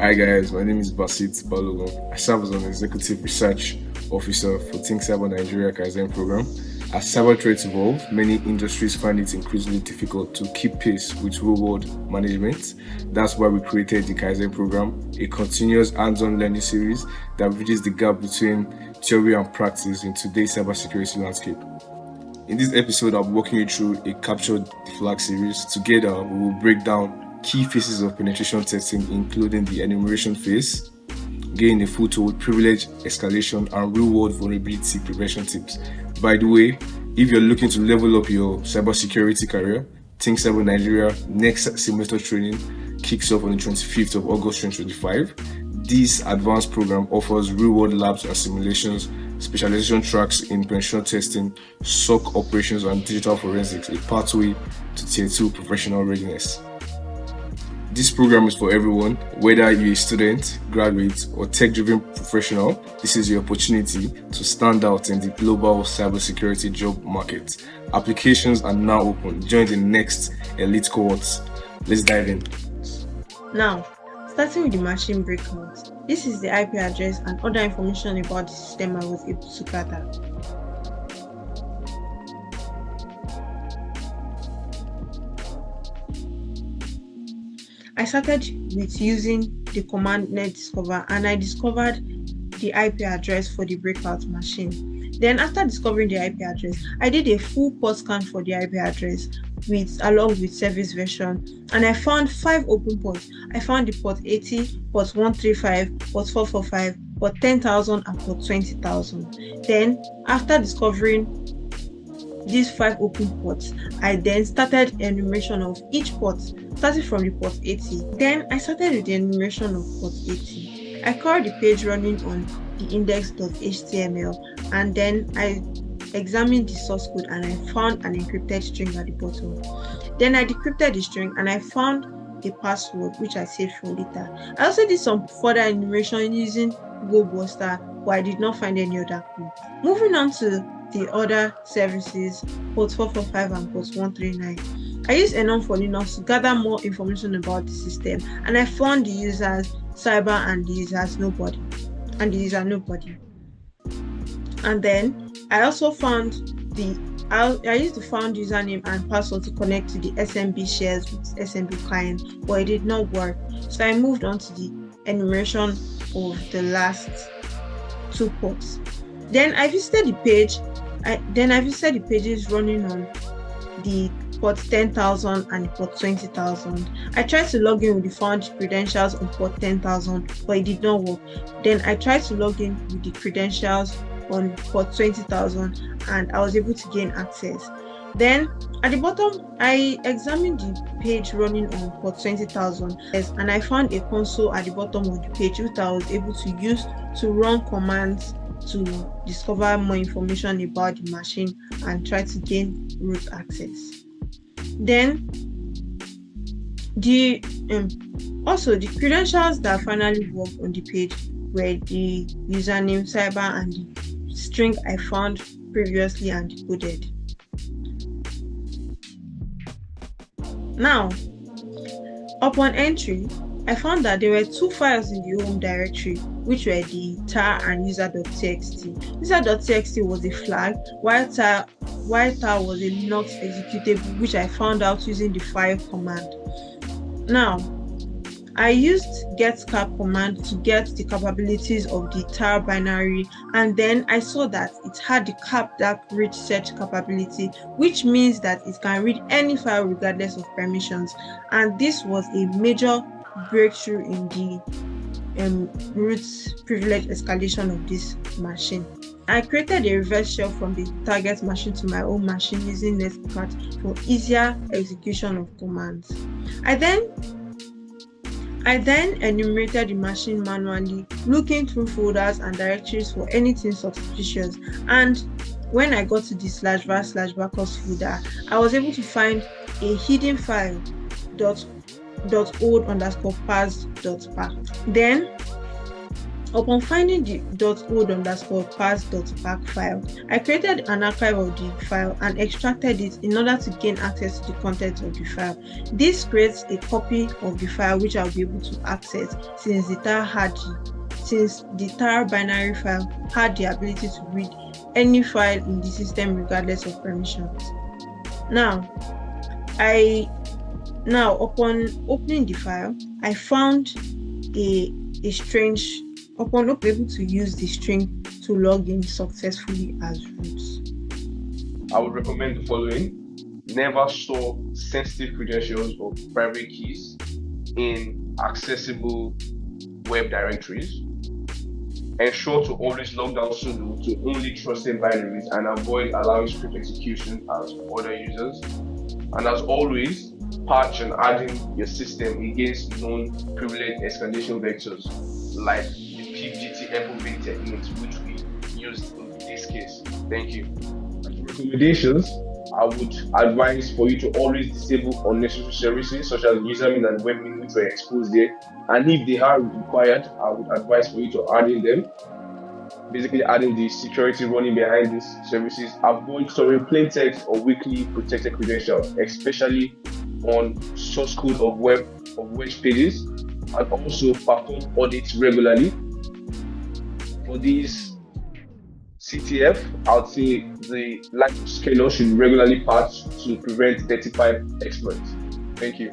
Hi guys, my name is Basit Balogun. I serve as an executive research officer for ThinkCyber Nigeria Kaizen program. As cyber threats evolve, many industries find it increasingly difficult to keep pace with real-world management. That's why we created the Kaizen program, a continuous hands-on learning series that bridges the gap between theory and practice in today's cybersecurity landscape. In this episode, I'll be walking you through a captured the flag series. Together, we will break down key phases of penetration testing, including the enumeration phase, gain a foothold, privilege escalation, and real-world vulnerability prevention tips. By the way, if you're looking to level up your cybersecurity career, ThinkCyber Nigeria next semester training kicks off on the 25th of August 2025. This advanced program offers real-world labs and simulations, specialization tracks in penetration testing, SOC operations, and digital forensics, a pathway to Tier 2 professional readiness. This program is for everyone, whether you're a student, graduate, or tech-driven professional. This is your opportunity to stand out in the global cybersecurity job market. Applications are now open. Join the next elite cohorts. Let's dive in. Now, starting with the machine breakout. This is the IP address and other information about the system I was able to gather. I started with using the command net discover, and I discovered the IP address for the breakout machine. Then after discovering the IP address, I did a full port scan for the IP address along with service version, and I found 5 open ports. I found the port 80, port 135, port 445, port 10,000, and port 20,000. Then after discovering these 5 open ports, I then started enumeration of each port, starting from the port 80. Then I started with the enumeration of port 80. I called the page running on the index.html, and then I examined the source code and I found an encrypted string at the bottom. Then I decrypted the string and I found a password which I saved for later. I also did some further enumeration using GoBuster, but I did not find any other code. Moving on to the other services, port 445 and port 139. I used Enum for Linux to gather more information about the system, and I found the users cyber and the users nobody and the user nobody. And then I also found I used the found username and password to connect to the SMB shares with SMB client, but it did not work. So I moved on to the enumeration of the last 2 ports. Then I visited the page. I visited the pages running on the port 10,000 and the port 20,000. I tried to log in with the found credentials on port 10,000, but it did not work. Then I tried to log in with the credentials on port 20,000 and I was able to gain access. Then at the bottom, I examined the page running on port 20,000 and I found a console at the bottom of the page which I was able to use to run commands to discover more information about the machine and try to gain root access. Then the credentials that finally worked on the page were the username cyber and the string I found previously and decoded. Now, upon entry, I found that there were 2 files in the home directory, which were the tar and user.txt. User.txt was a flag, while tar was a Linux executable, which I found out using the file command. Now, I used getcap command to get the capabilities of the tar binary, and then I saw that it had the cap-dark read search capability, which means that it can read any file regardless of permissions, and this was a major breakthrough in the root privilege escalation of this machine. I created a reverse shell from the target machine to my own machine using netcat for easier execution of commands. I then enumerated the machine manually, looking through folders and directories for anything suspicious, and when I got to the /var/backups folder, I was able to find a hidden file .old_pass.path. Then Upon finding the .old_pass.pack file, I created an archive of the file and extracted it in order to gain access to the contents of the file. This creates a copy of the file which I'll be able to access since the tar binary file had the ability to read any file in the system regardless of permissions. Now, upon opening the file, I found a strange. Upon able to use the string to log in successfully as root. I would recommend the following. Never store sensitive credentials or private keys in accessible web directories. Ensure to always log down sudo to only trusted binaries and avoid allowing script execution as other users. And as always, patch and add in your system against known privileged escalation vectors like PGT FOV techniques, which we used in this case. Thank you. As recommendations, I would advise for you to always disable unnecessary services such as username and webmin which were exposed there. And if they are required, I would advise for you to add in them. Basically adding the security running behind these services. Avoid storing plain text or weakly protected credentials, especially on source code of web pages, and also perform audits regularly. For these CTF, I would say the lack of scaler should regularly patch to prevent 35 exploits. Thank you.